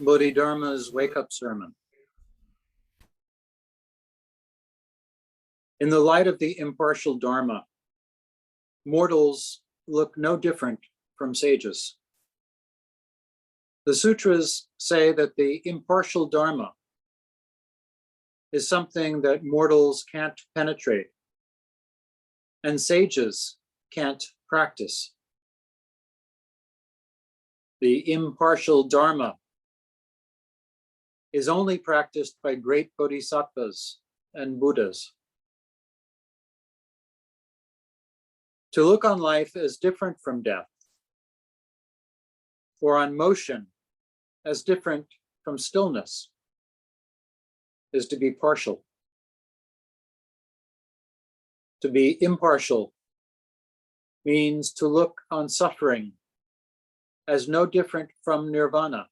Bodhidharma's wake-up sermon. In the light of the impartial Dharma, mortals look no different from sages. The sutras say that the impartial Dharma is something that mortals can't penetrate and sages can't practice. The impartial Dharma is only practiced by great bodhisattvas and Buddhas. To look on life as different from death, or on motion as different from stillness, is to be partial. To be impartial means to look on suffering as no different from nirvana,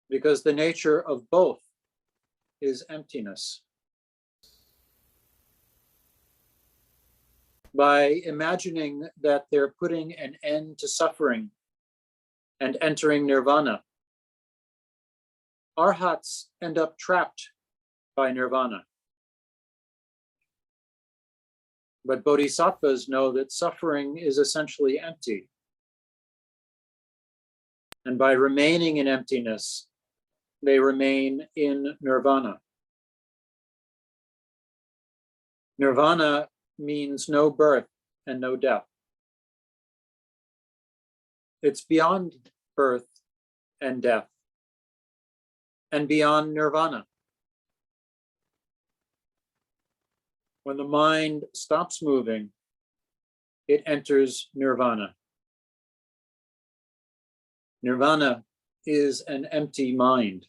because the nature of both is emptiness. By imagining that they're putting an end to suffering and entering nirvana, arhats end up trapped by nirvana. But bodhisattvas know that suffering is essentially empty. And by remaining in emptiness, they remain in nirvana. Nirvana means no birth and no death. It's beyond birth and death, and beyond nirvana. When the mind stops moving, it enters nirvana. Nirvana is an empty mind.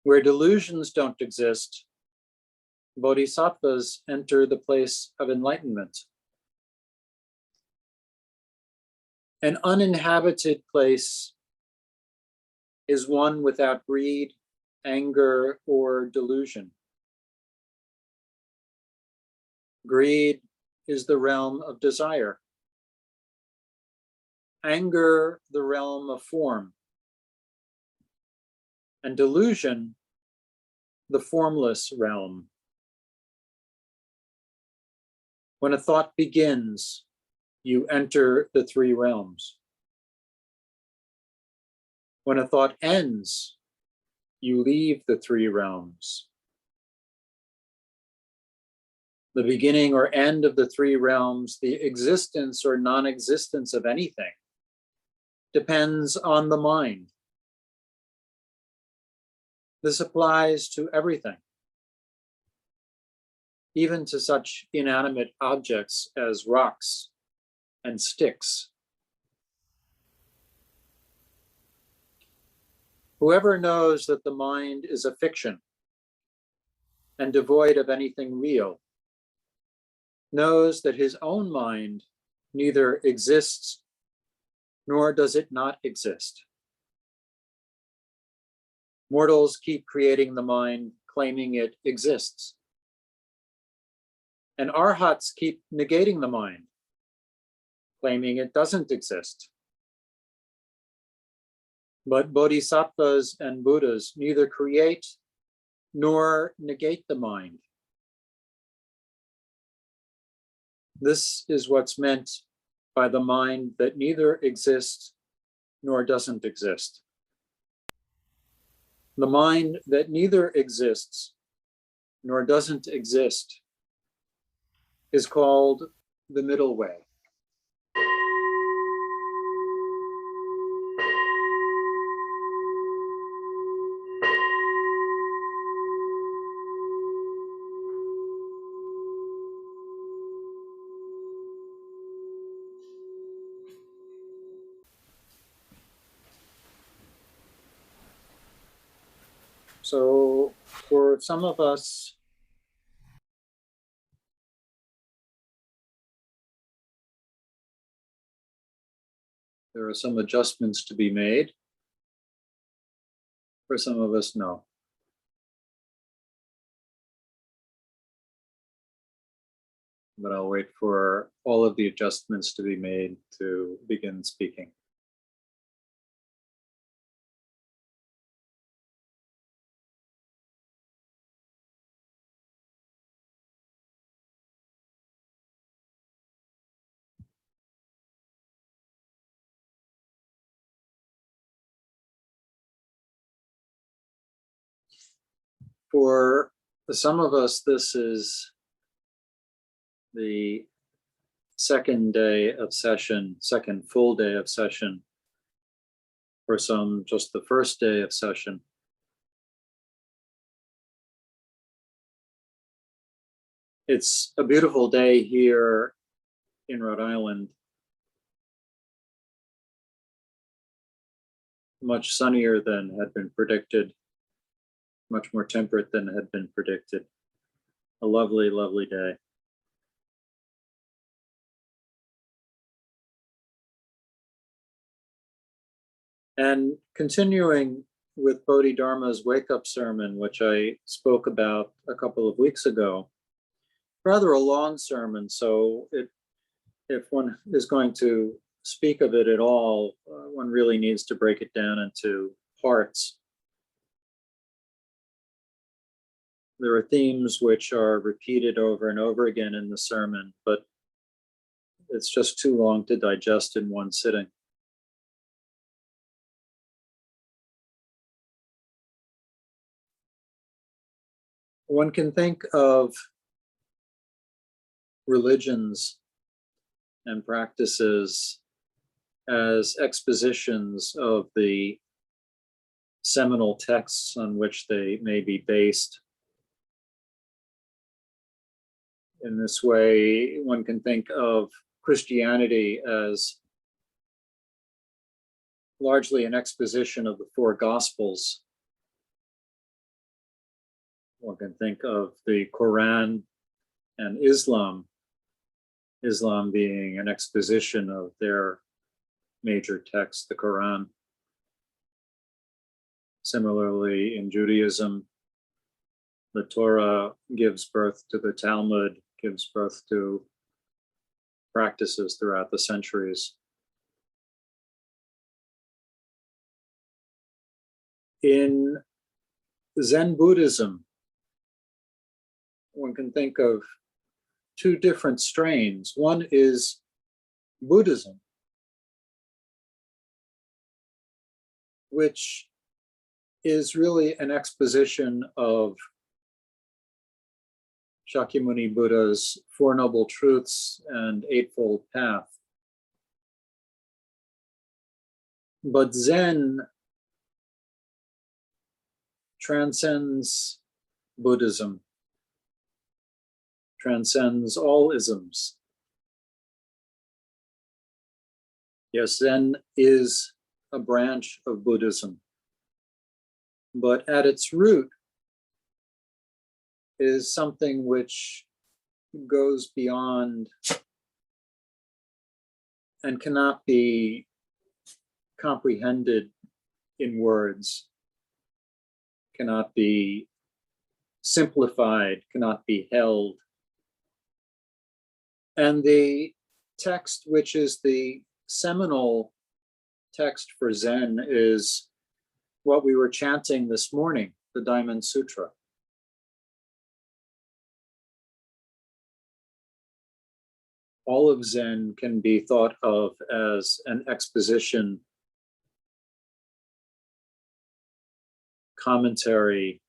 Where delusions don't exist, bodhisattvas enter the place of enlightenment. An uninhabited place is one without greed, anger, or delusion. Greed is the realm of desire. Anger, the realm of form. And delusion, the formless realm. When a thought begins, you enter the three realms. When a thought ends, you leave the three realms. The beginning or end of the three realms, the existence or non-existence of anything, depends on the mind. This applies to everything, even to such inanimate objects as rocks and sticks. Whoever knows that the mind is a fiction and devoid of anything real, knows that his own mind neither exists nor does it not exist. Mortals keep creating the mind, claiming it exists. And arhats keep negating the mind, claiming it doesn't exist. But bodhisattvas and Buddhas neither create nor negate the mind. This is what's meant by the mind that neither exists nor doesn't exist. The mind that neither exists nor doesn't exist is called the middle way. So for some of us, there are some adjustments to be made. For some of us, no. But I'll wait for all of the adjustments to be made to begin speaking. For some of us, this is the second day of session, second full day of session. For some, just the first day of session. It's a beautiful day here in Rhode Island. Much sunnier than had been predicted, much more temperate than had been predicted. A lovely, lovely day. And continuing with Bodhidharma's wake-up sermon, which I spoke about a couple of weeks ago, rather a long sermon, so if one is going to speak of it at all, one really needs to break it down into parts. There are themes which are repeated over and over again in the sermon, but it's just too long to digest in one sitting. One can think of religions and practices as expositions of the seminal texts on which they may be based. In this way, one can think of Christianity as largely an exposition of the four Gospels. One can think of the Quran and Islam being an exposition of their major text, the Quran. Similarly, in Judaism, the Torah gives birth to the Talmud, gives birth to practices throughout the centuries. In Zen Buddhism, one can think of two different strains. One is Buddhism, which is really an exposition of Shakyamuni Buddha's Four Noble Truths and Eightfold Path. But Zen transcends Buddhism, transcends all isms. Yes, Zen is a branch of Buddhism, but at its root is something which goes beyond and cannot be comprehended in words, cannot be simplified, cannot be held. And the text, which is the seminal text for Zen, is what we were chanting this morning, the Diamond Sutra. All of Zen can be thought of as an exposition, commentary,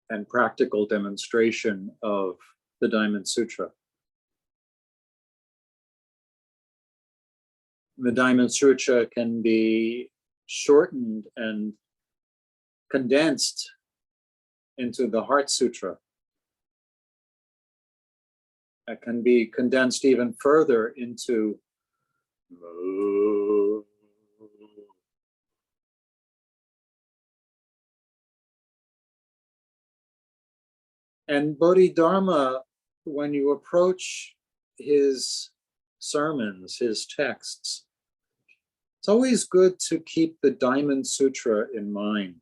and practical demonstration of the Diamond Sutra. The Diamond Sutra can be shortened and condensed into the Heart Sutra. It can be condensed even further into and Bodhidharma, when you approach his sermons, his texts, it's always good to keep the Diamond Sutra in mind.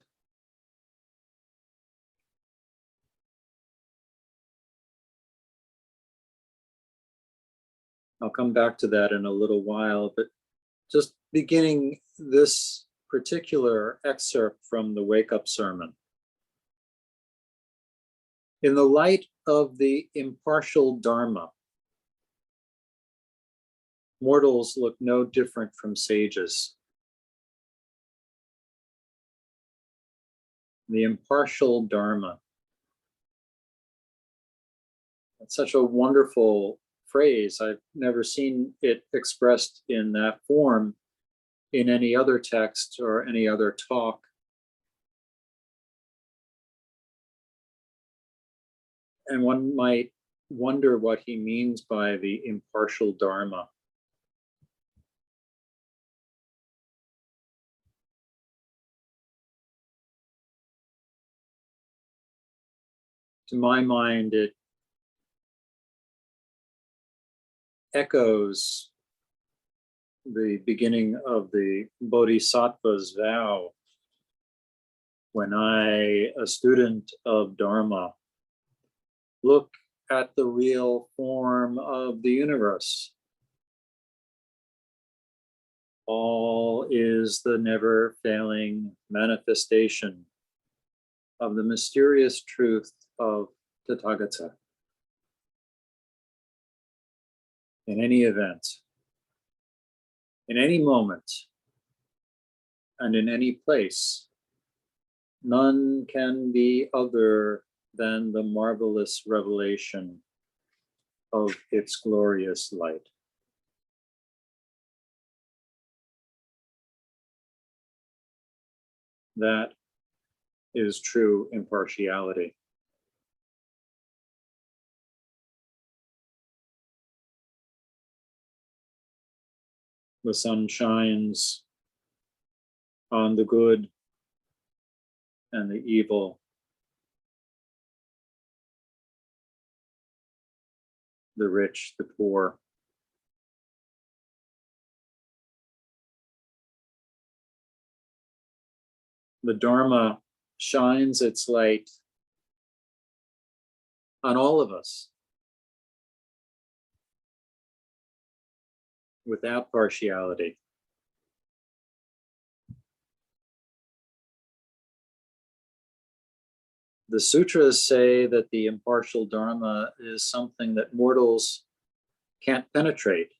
I'll come back to that in a little while, but just beginning this particular excerpt from the wake-up sermon. In the light of the impartial Dharma, mortals look no different from sages. the impartial Dharma. It's such a wonderful phrase. I've never seen it expressed in that form in any other text or any other talk. And one might wonder what he means by the impartial Dharma. To my mind, it echoes the beginning of the Bodhisattva's vow. When I, a student of Dharma, look at the real form of the universe, all is the never-failing manifestation of the mysterious truth of Tathagata. In any event, in any moment, and in any place, none can be other than the marvelous revelation of its glorious light. That is true impartiality. The sun shines on the good and the evil, the rich, the poor. The Dharma shines its light on all of us without partiality. The sutras say that the impartial Dharma is something that mortals can't penetrate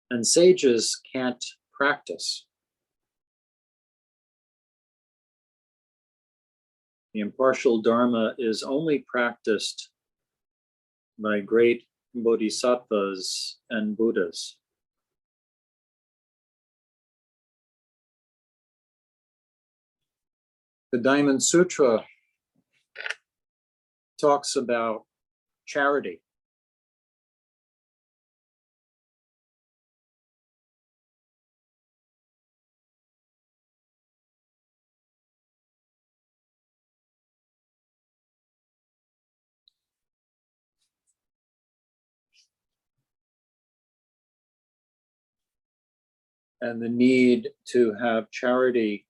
and sages can't practice. The impartial Dharma is only practiced by great bodhisattvas and Buddhas. The Diamond Sutra talks about charity. And the need to have charity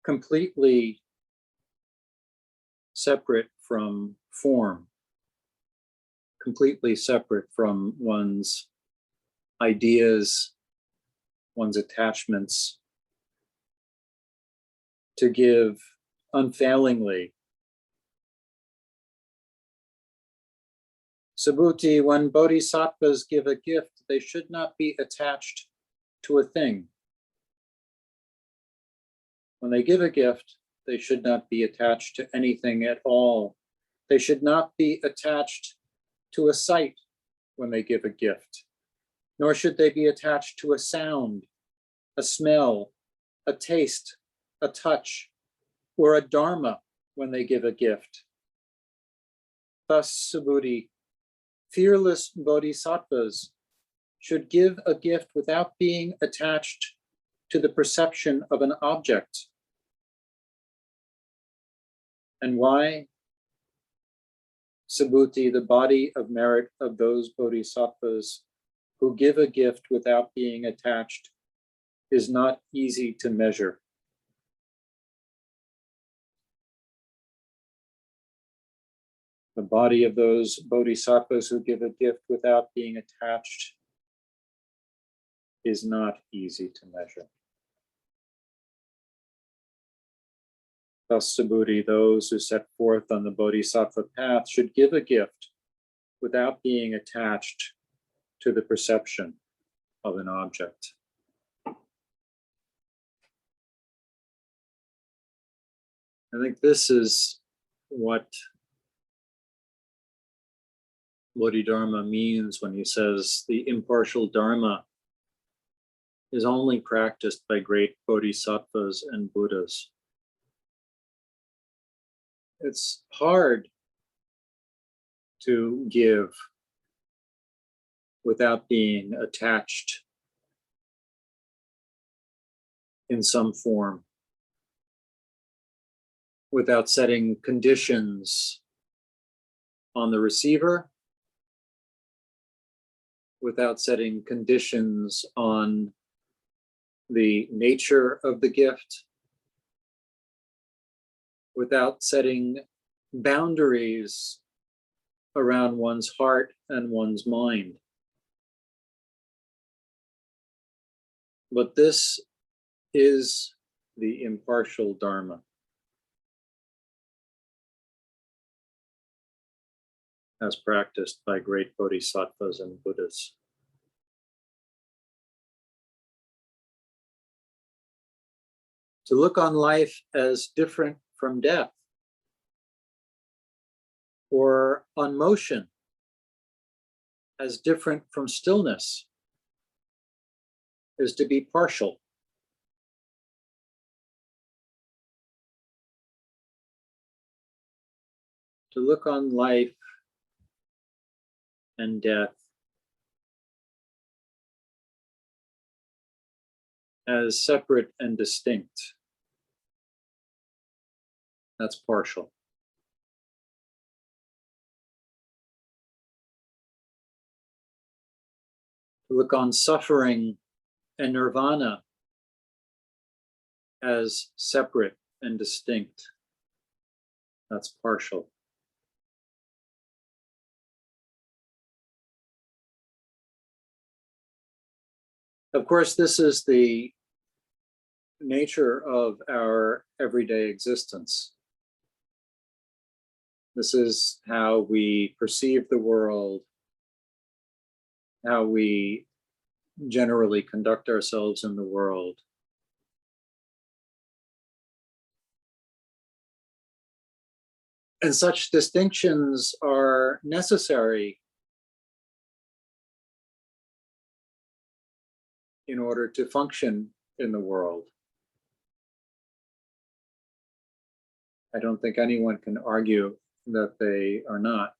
completely separate from form, completely separate from one's ideas, one's attachments, to give unfailingly. Subhuti, when bodhisattvas give a gift, they should not be attached to a thing. When they give a gift, they should not be attached to anything at all. They should not be attached to a sight when they give a gift, nor should they be attached to a sound, a smell, a taste, a touch, or a dharma when they give a gift. Thus, Subhuti, fearless bodhisattvas should give a gift without being attached to the perception of an object. And why? Subhuti, the body of merit of those bodhisattvas who give a gift without being attached is not easy to measure. The body of those bodhisattvas who give a gift without being attached is not easy to measure. Thus, Subhuti, those who set forth on the bodhisattva path should give a gift without being attached to the perception of an object. I think this is what Bodhidharma means when he says the impartial Dharma is only practiced by great bodhisattvas and Buddhas. It's hard to give without being attached in some form, without setting conditions on the receiver, without setting conditions on the nature of the gift, without setting boundaries around one's heart and one's mind. But this is the impartial Dharma, as practiced by great bodhisattvas and Buddhas. To look on life as different from death, or on motion as different from stillness, is to be partial. To look on life and death as separate and distinct, that's partial. To look on suffering and nirvana as separate and distinct, that's partial. Of course, this is the nature of our everyday existence. This is how we perceive the world, how we generally conduct ourselves in the world. And such distinctions are necessary in order to function in the world. I don't think anyone can argue that they are not.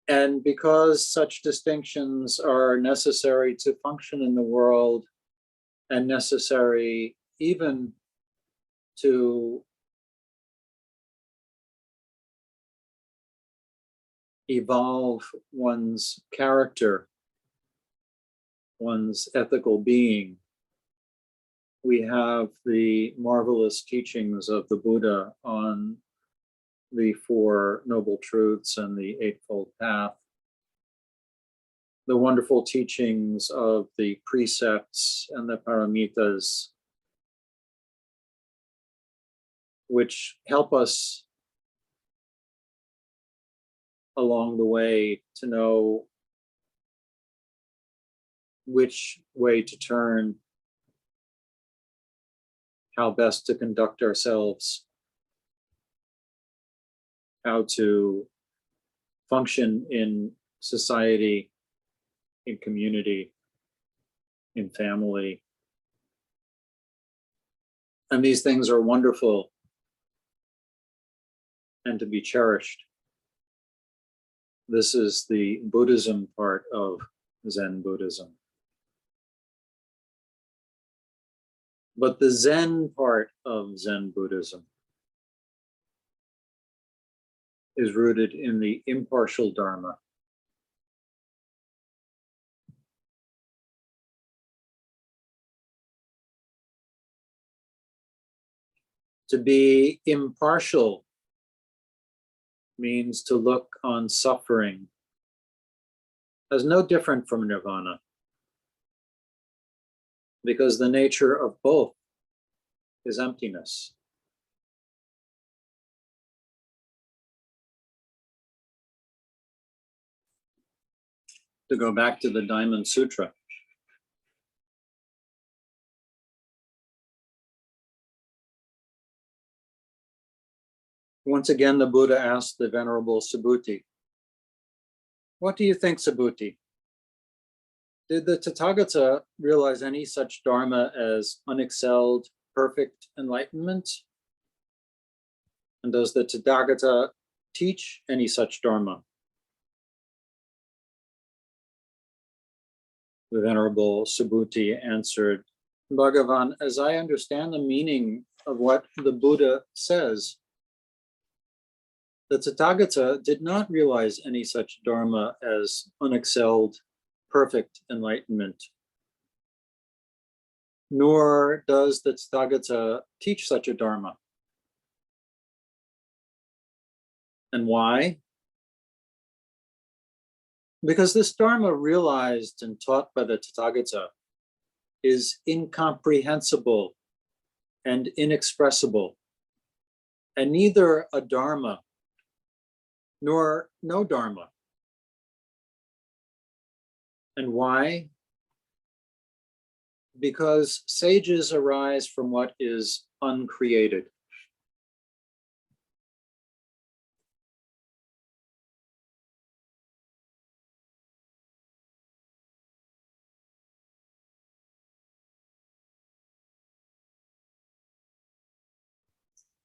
And because such distinctions are necessary to function in the world and necessary even to evolve one's character, one's ethical being, we have the marvelous teachings of the Buddha on the Four Noble Truths and the Eightfold Path, the wonderful teachings of the precepts and the paramitas, which help us along the way to know which way to turn, how best to conduct ourselves, how to function in society, in community, in family. And these things are wonderful and to be cherished. This is the Buddhism part of Zen Buddhism. But the Zen part of Zen Buddhism is rooted in the impartial Dharma. To be impartial means to look on suffering as no different from nirvana, because the nature of both is emptiness. To go back to the Diamond Sutra, Once again, the Buddha asked the Venerable Subhuti, "What do you think, Subhuti? Did the Tathagata realize any such Dharma as unexcelled, perfect enlightenment? And does the Tathagata teach any such Dharma?" The Venerable Subhuti answered, "Bhagavan, as I understand the meaning of what the Buddha says, the Tathagata did not realize any such Dharma as unexcelled, perfect enlightenment, nor does the Tathagata teach such a Dharma. And why? Because this Dharma realized and taught by the Tathagata is incomprehensible and inexpressible, and neither a Dharma nor no Dharma. And why? Because sages arise from what is uncreated.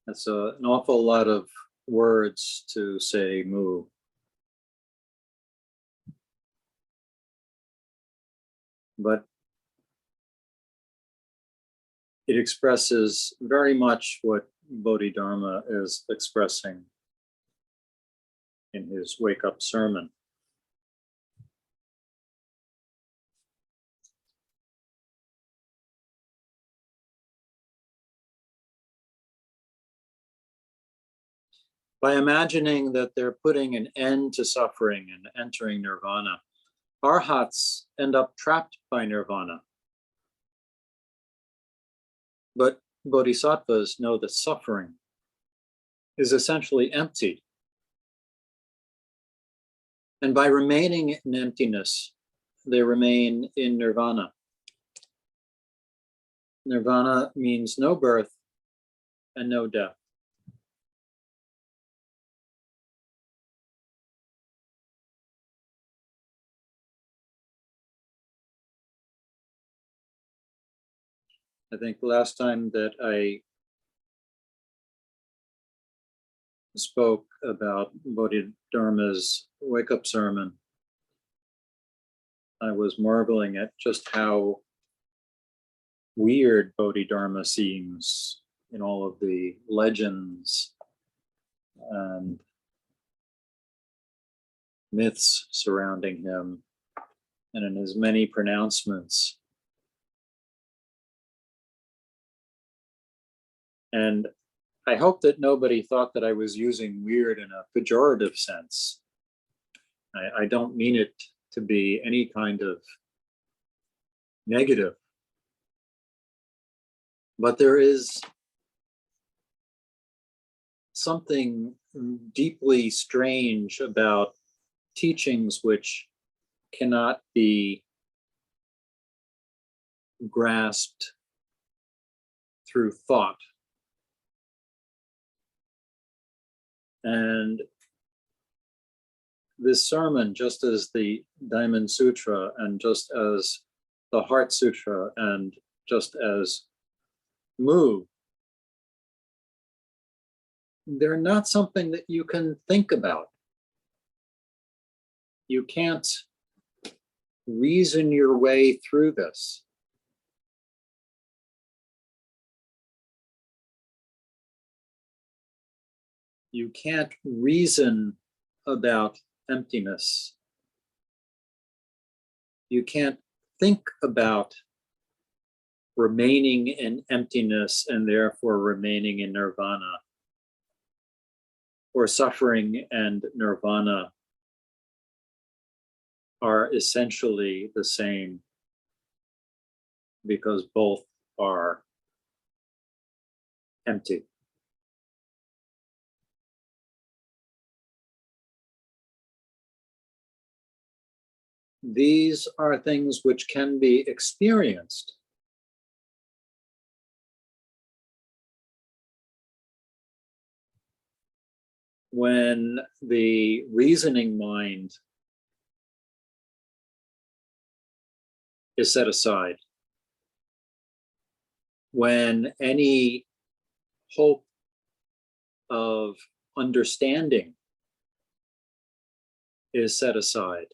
That's an awful lot of words to say mu. But it expresses very much what Bodhidharma is expressing in his wake-up sermon. By imagining that they're putting an end to suffering and entering nirvana, arhats end up trapped by nirvana. But bodhisattvas know that suffering is essentially empty. And by remaining in emptiness, they remain in nirvana. Nirvana means no birth and no death. I think the last time that I spoke about Bodhidharma's wake-up sermon, I was marveling at just how weird Bodhidharma seems in all of the legends and myths surrounding him, and in his many pronouncements. And I hope that nobody thought that I was using weird in a pejorative sense. I don't mean it to be any kind of negative. But there is something deeply strange about teachings which cannot be grasped through thought. And this sermon, just as the Diamond Sutra, and just as the Heart Sutra, and just as Mu, they're not something that you can think about. You can't reason your way through this. You can't reason about emptiness. You can't think about remaining in emptiness and therefore remaining in nirvana, or suffering and nirvana are essentially the same, because both are empty. These are things which can be experienced. when the reasoning mind is set aside, when any hope of understanding is set aside,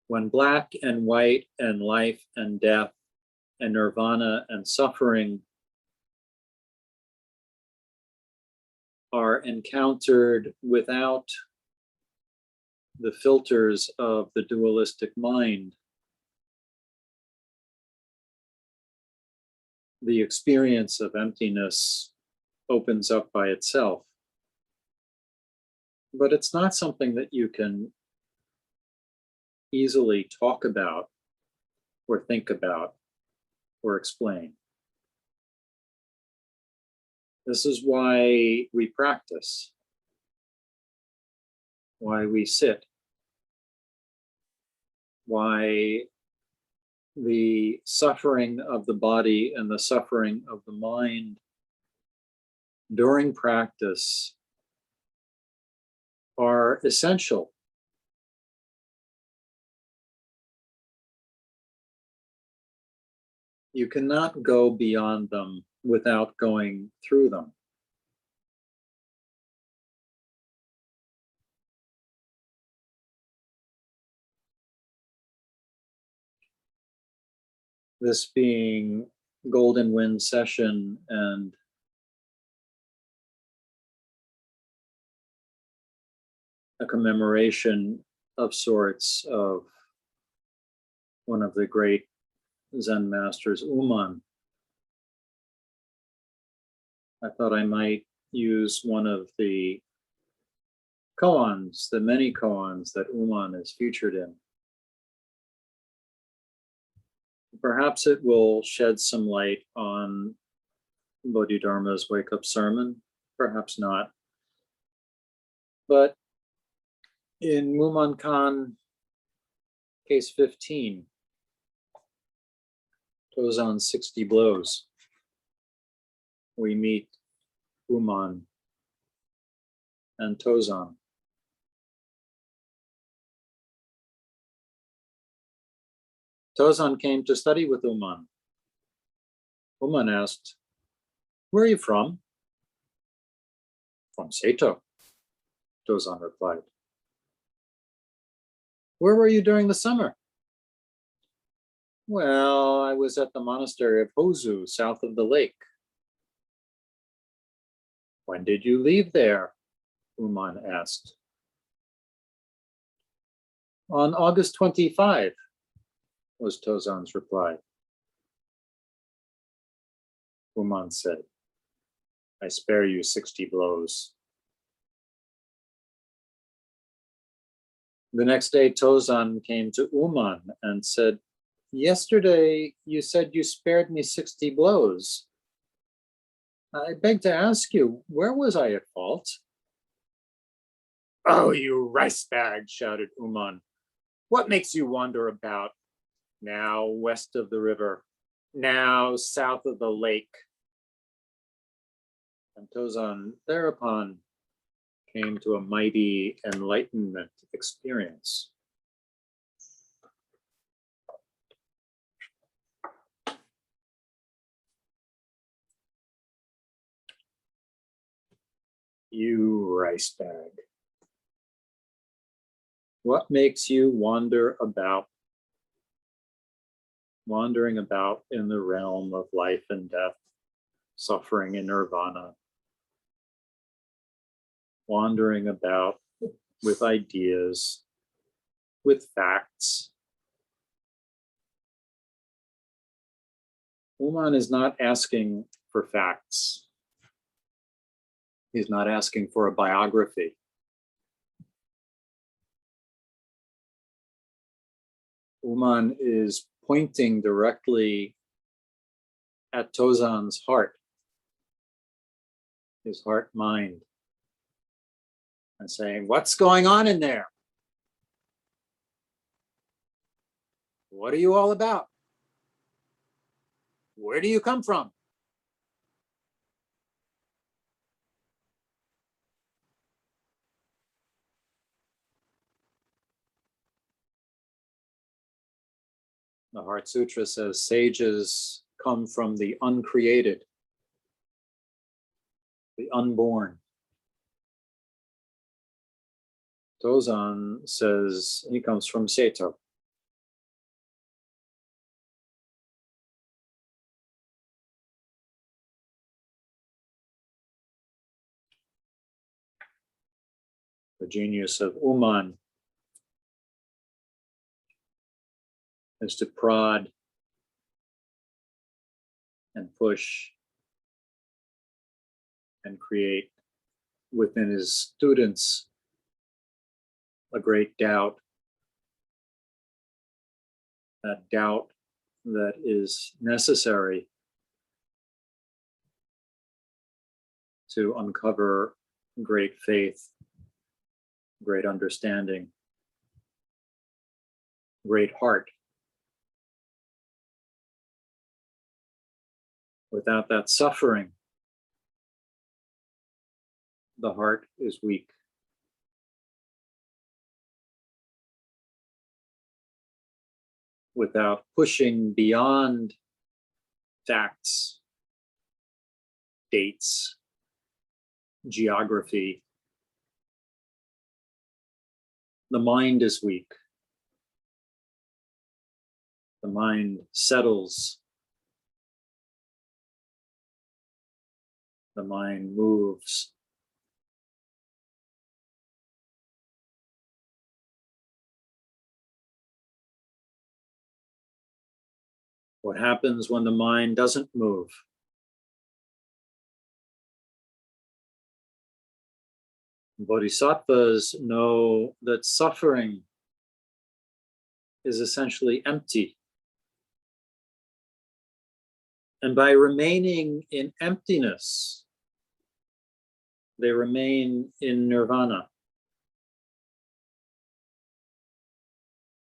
when black and white and life and death and nirvana and suffering are encountered without the filters of the dualistic mind, the experience of emptiness opens up by itself. But it's not something that you can easily talk about or think about or explain. This is why we practice, why we sit, why the suffering of the body and the suffering of the mind during practice are essential. You cannot go beyond them without going through them. This being Golden Wind Session and a commemoration of sorts of one of the great Zen masters, Uman, I thought I might use one of the koans, the many koans that Uman is featured in. Perhaps it will shed some light on Bodhidharma's wake-up sermon, perhaps not. But in Mumonkan, case 15, Tozan's 60 blows, we meet Uman and Tozan. Tozan came to study with Uman. Uman asked, "Where are you from?" "From Seto," Tozan replied. "Where were you during the summer?" "Well, I was at the monastery of Hozu, south of the lake." "When did you leave there?" Uman asked. "On August 25, was Tozan's reply. Uman said, "I spare you 60 blows." The next day, Tozan came to Uman and said, "Yesterday, you said you spared me 60 blows. I beg to ask you, where was I at fault?" "Oh, you rice bag," shouted Uman. "What makes you wander about? Now west of the river, now south of the lake." And Tozan thereupon came to a mighty enlightenment experience. You rice bag. What makes you wander about? Wandering about in the realm of life and death, suffering and nirvana. Wandering about with ideas, with facts. Uman is not asking for facts. He's not asking for a biography. Uman is pointing directly at Tozan's heart, his heart mind, and saying, "What's going on in there? What are you all about? Where do you come from? The Heart Sutra says sages come from the uncreated, the unborn. Tozan says he comes from Seto. The genius of Uman is to prod and push and create within his students a great doubt, that doubt that is necessary to uncover great faith, great understanding, great heart. Without that suffering, the heart is weak. Without pushing beyond facts, dates, geography, the mind is weak. The mind settles. The mind moves. What happens when the mind doesn't move? Bodhisattvas know that suffering is essentially empty. And by remaining in emptiness, they remain in nirvana.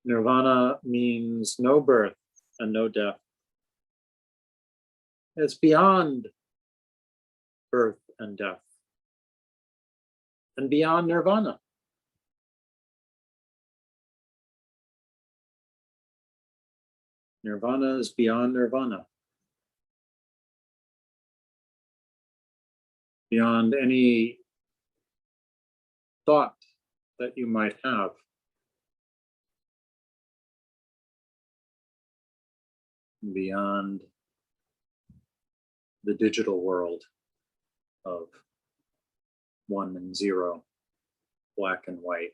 Nirvana means no birth and no death. It's beyond birth and death, and beyond nirvana. Nirvana is beyond nirvana, beyond any thought that you might have. Beyond the digital world of 1 and 0, black and white,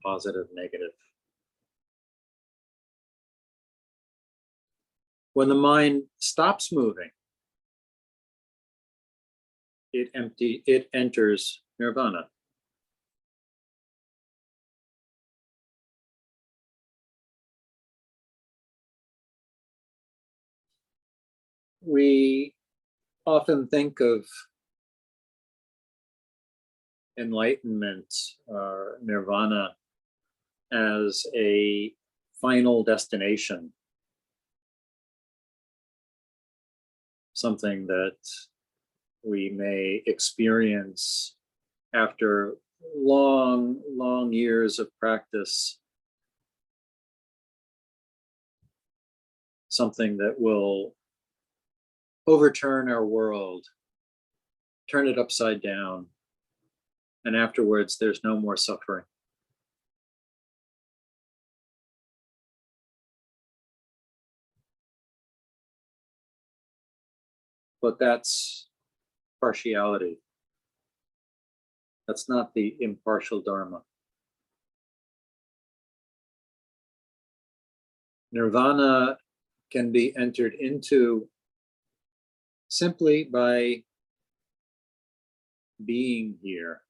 positive, negative. When the mind stops moving, it enters nirvana. We often think of enlightenment or nirvana as a final destination, something that we may experience after long, long years of practice, something that will overturn our world, turn it upside down, and afterwards there's no more suffering. But that's partiality. That's not the impartial Dharma. Nirvana can be entered into simply by being here.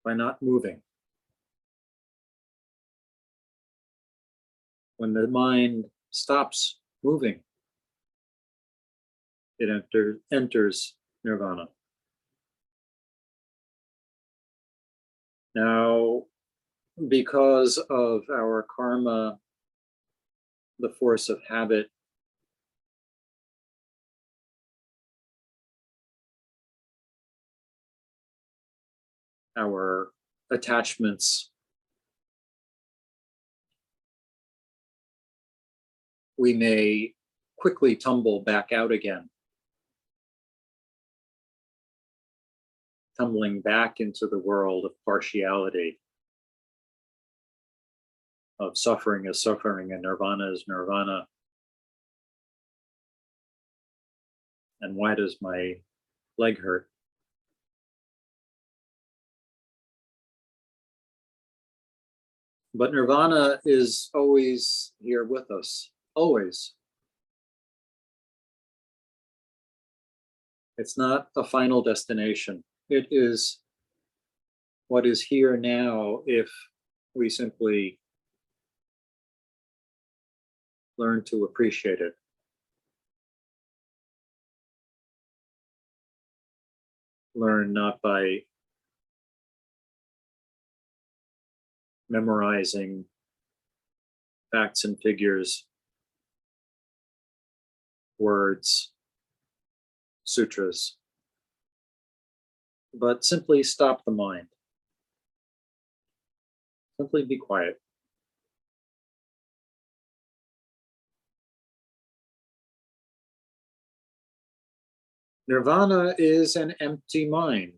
By not moving. When the mind stops moving, it enters nirvana. Now, because of our karma, the force of habit, our attachments, we may quickly tumble back out again, tumbling back into the world of partiality, of suffering is suffering and nirvana is nirvana. And why does my leg hurt? But nirvana is always here with us, always. It's not a final destination. It is what is here now if we simply learn to appreciate it. Learn not by memorizing facts and figures, words, sutras, but simply stop the mind. Simply be quiet. Nirvana is an empty mind.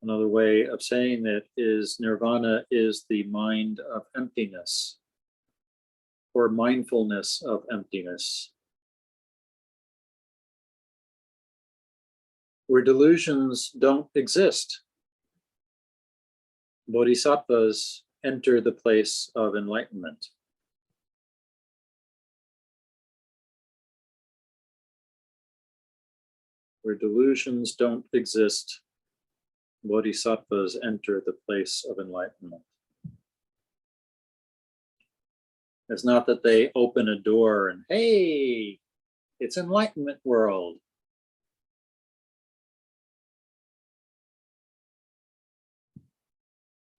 Another way of saying it is nirvana is the mind of emptiness, or mindfulness of emptiness, where delusions don't exist. Bodhisattvas enter the place of enlightenment. Where delusions don't exist, bodhisattvas enter the place of enlightenment. It's not that they open a door and, hey, it's enlightenment world.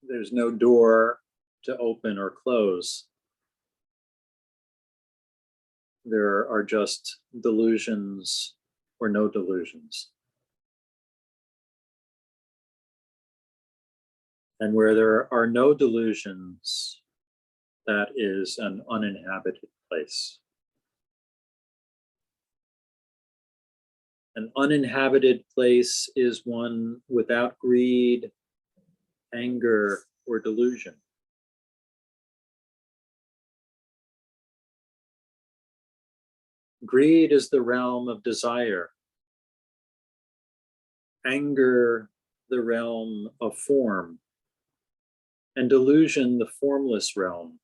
There's no door to open or close. There are just delusions or no delusions. And where there are no delusions, that is an uninhabited place. An uninhabited place is one without greed, anger, or delusion. Greed is the realm of desire. Anger, the realm of form. And delusion, the formless realm.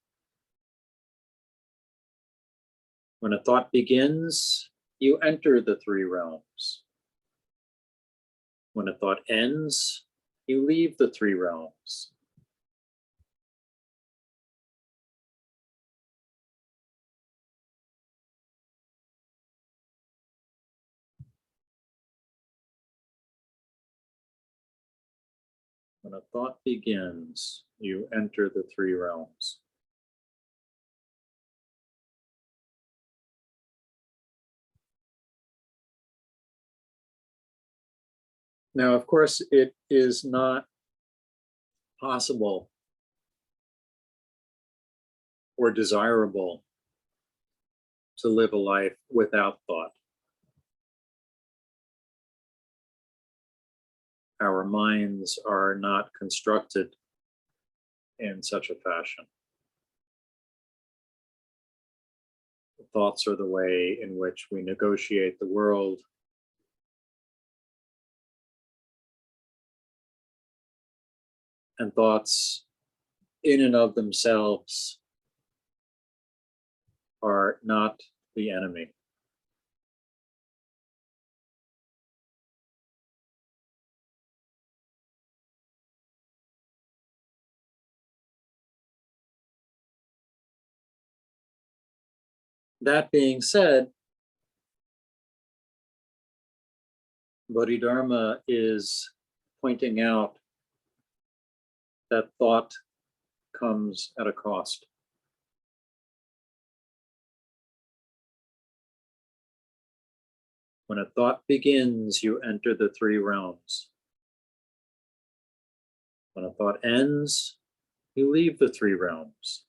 When a thought begins, you enter the three realms. When a thought ends, you leave the three realms. When a thought begins, you enter the three realms. Now, of course, it is not possible or desirable to live a life without thought. Our minds are not constructed in such a fashion. Thoughts are the way in which we negotiate the world. And thoughts in and of themselves are not the enemy. That being said, Bodhidharma is pointing out that thought comes at a cost. When a thought begins, you enter the three realms. When a thought ends, you leave the three realms.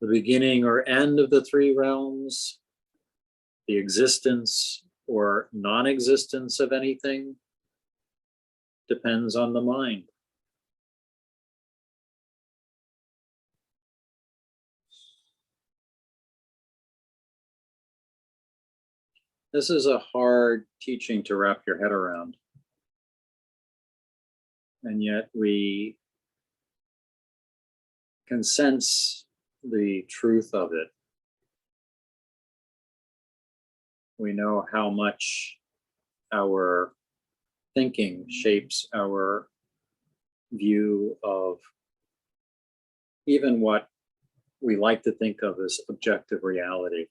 The beginning or end of the three realms, the existence or non-existence of anything, depends on the mind. This is a hard teaching to wrap your head around. And yet we can sense the truth of it. We know how much our thinking shapes our view of even what we like to think of as objective reality.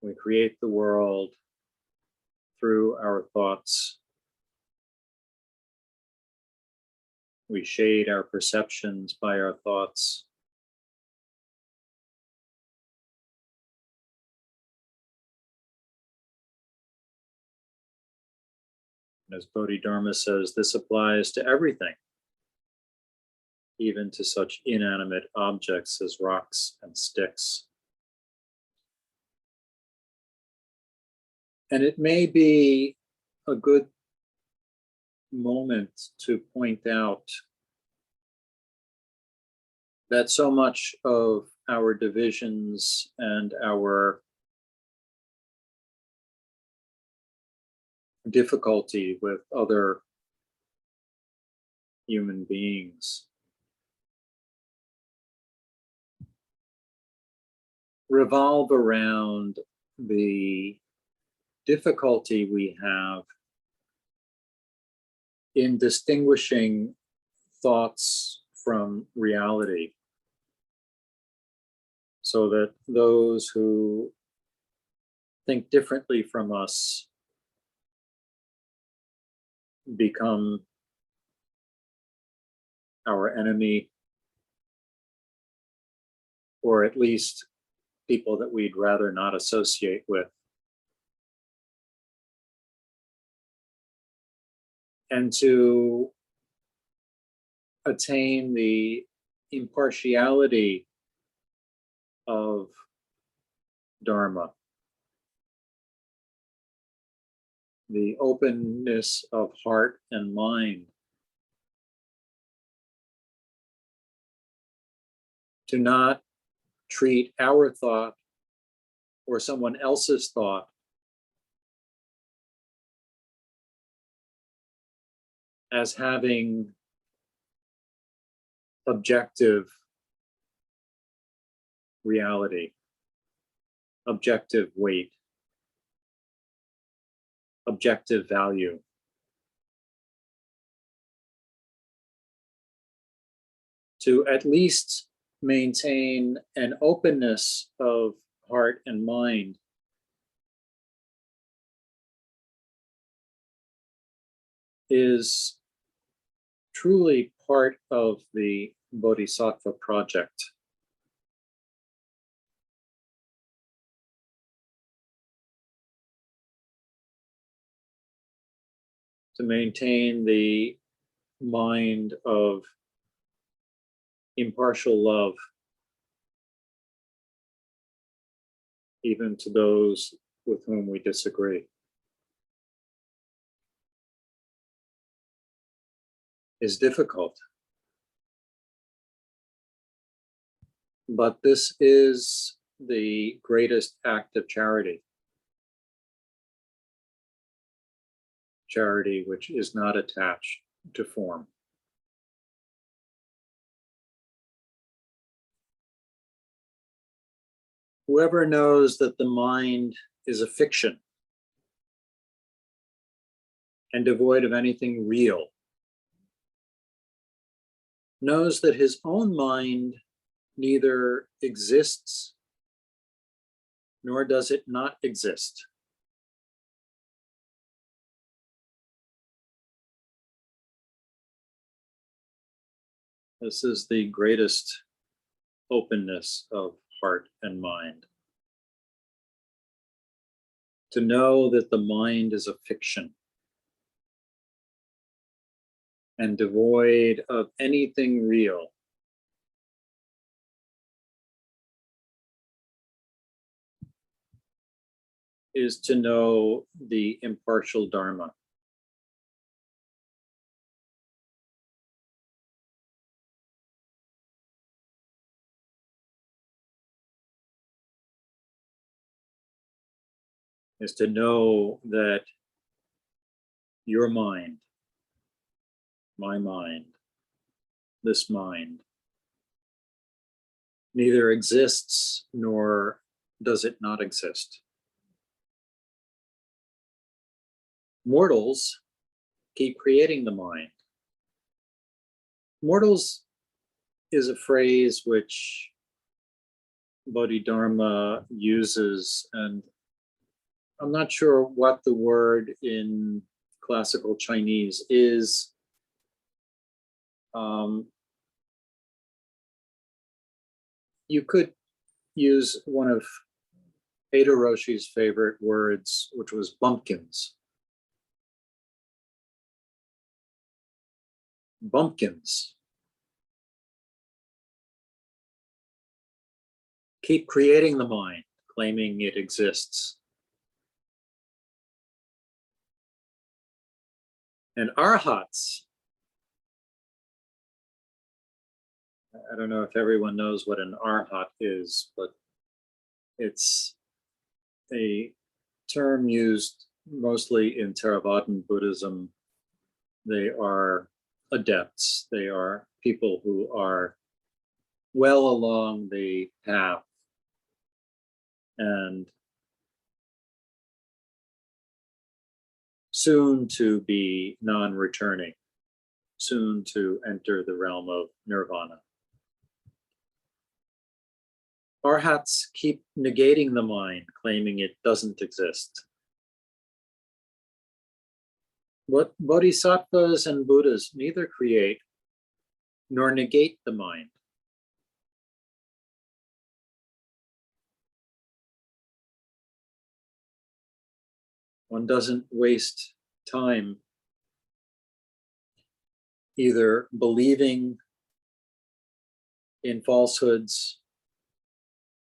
We create the world through our thoughts. We shade our perceptions by our thoughts. As Bodhidharma says, this applies to everything, even to such inanimate objects as rocks and sticks. And it may be a good moment to point out that so much of our divisions and our difficulty with other human beings revolve around the difficulty we have in distinguishing thoughts from reality, so that those who think differently from us become our enemy, or at least people that we'd rather not associate with. And to attain the impartiality of Dharma, the openness of heart and mind, to not treat our thought or someone else's thought as having objective reality, objective weight, objective value. To at least maintain an openness of heart and mind is truly part of the Bodhisattva project. To maintain the mind of impartial love, even to those with whom we disagree, is difficult. But this is the greatest act of charity. Charity which is not attached to form. Whoever knows that the mind is a fiction and devoid of anything real knows that his own mind neither exists nor does it not exist. This is the greatest openness of heart and mind. To know that the mind is a fiction and devoid of anything real. Is to know the impartial Dharma. Is to know that your mind, my mind, this mind, neither exists nor does it not exist. Mortals keep creating the mind. Mortals is a phrase which Bodhidharma uses, and I'm not sure what the word in classical Chinese is. You could use one of Ada Roshi's favorite words, which was bumpkins. Bumpkins keep creating the mind, claiming it exists. And arhats, I don't know if everyone knows what an arhat is, but it's a term used mostly in Theravadan Buddhism. They are adepts. They are people who are well along the path and soon to be non-returning, soon to enter the realm of nirvana. Arhats keep negating the mind, claiming it doesn't exist. What bodhisattvas and Buddhas neither create nor negate the mind. One doesn't waste time either believing in falsehoods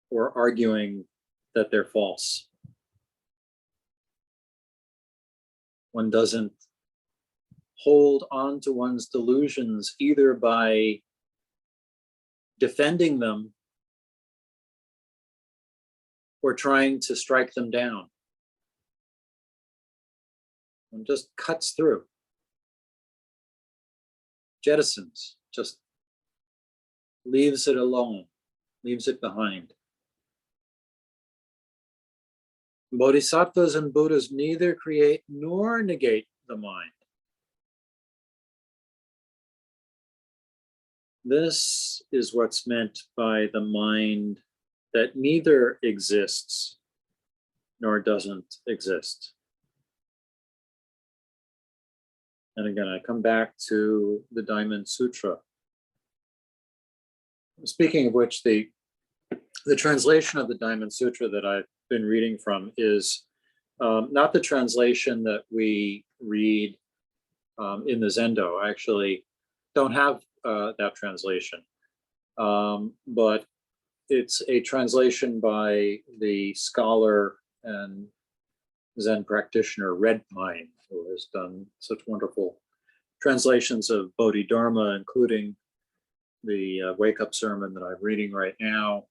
or arguing that they're false. One doesn't hold on to one's delusions either by defending them or trying to strike them down. One just cuts through, jettisons, just leaves it alone, leaves it behind. Bodhisattvas and Buddhas neither create nor negate the mind. This is what's meant by the mind that neither exists nor doesn't exist. And again, I come back to the Diamond Sutra. Speaking of which, the translation of the Diamond Sutra that I've been reading from is not the translation that we read in the Zendo. I actually don't have that translation, but it's a translation by the scholar and Zen practitioner Red Pine, who has done such wonderful translations of Bodhidharma, including the wake-up sermon that I'm reading right now.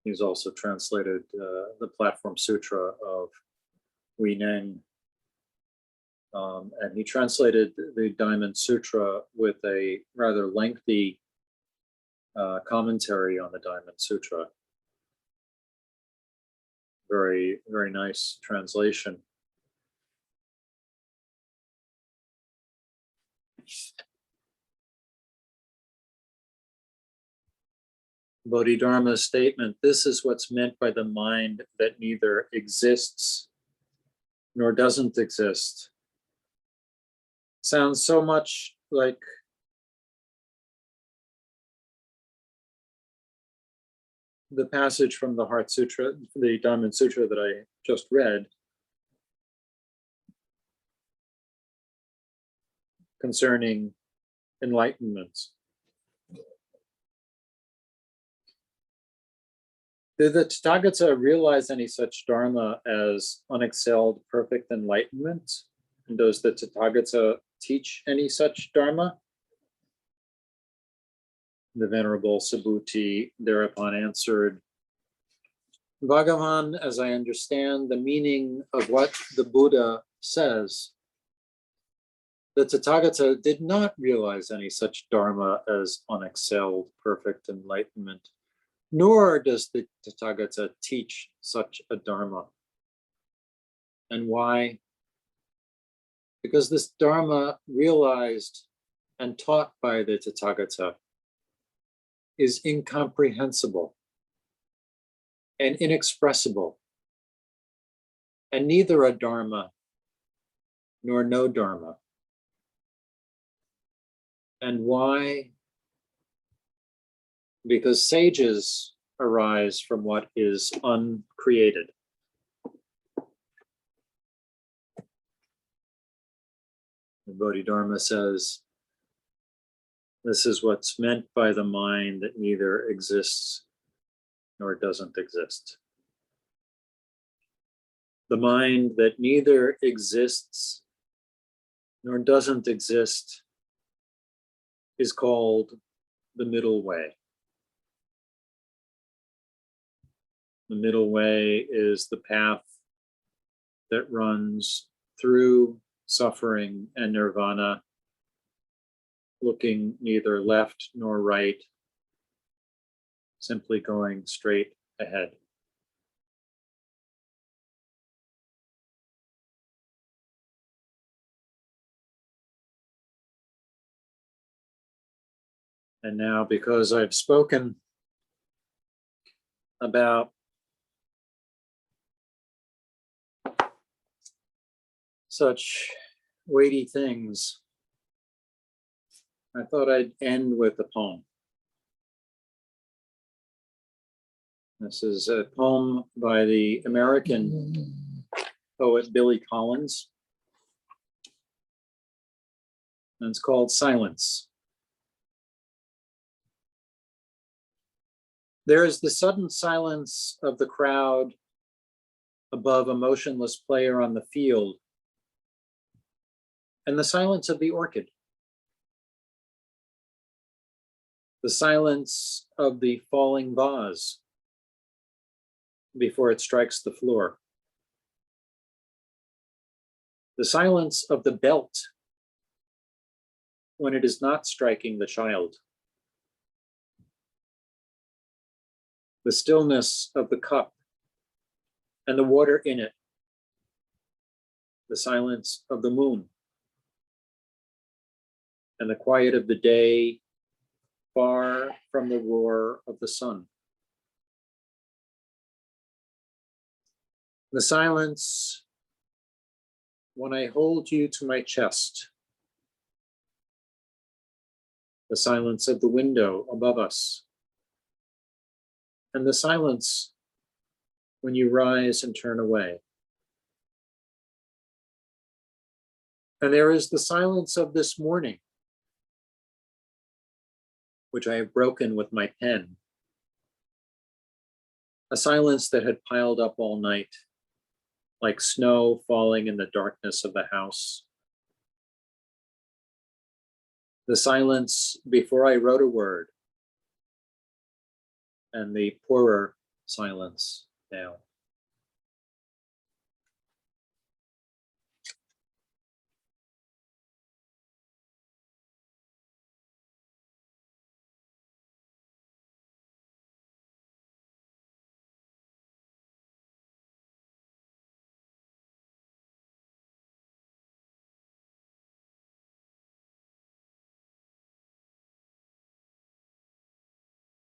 He's also translated the Platform Sutra of Hui Neng. And he translated the Diamond Sutra with a rather lengthy commentary on the Diamond Sutra. Very, very nice translation. Bodhidharma's statement, this is what's meant by the mind that neither exists nor doesn't exist, sounds so much like the passage from the Heart Sutra, the Diamond Sutra that I just read, concerning enlightenment. Did the Tathagata realize any such Dharma as unexcelled perfect enlightenment? And does the Tathagata teach any such Dharma? The Venerable Subhuti thereupon answered, Bhagavan, as I understand the meaning of what the Buddha says, the Tathagata did not realize any such Dharma as unexcelled perfect enlightenment, nor does the Tathagata teach such a Dharma. And why? Because this Dharma realized and taught by the Tathagata is incomprehensible and inexpressible, and neither a Dharma nor no Dharma. And why? Because sages arise from what is uncreated. The Bodhidharma says, this is what's meant by the mind that neither exists nor doesn't exist. The mind that neither exists nor doesn't exist is called the middle way. The middle way is the path that runs through suffering and nirvana, looking neither left nor right, simply going straight ahead. And now, because I've spoken about such weighty things, I thought I'd end with a poem. This is a poem by the American poet Billy Collins, and it's called Silence. There is the sudden silence of the crowd above a motionless player on the field, and the silence of the orchid. The silence of the falling vase before it strikes the floor. The silence of the belt when it is not striking the child. The stillness of the cup and the water in it. The silence of the moon and the quiet of the day far from the roar of the sun. The silence when I hold you to my chest. The silence of the window above us. And the silence when you rise and turn away. And there is the silence of this morning, which I have broken with my pen. A silence that had piled up all night, like snow falling in the darkness of the house. The silence before I wrote a word, and the poorer silence now.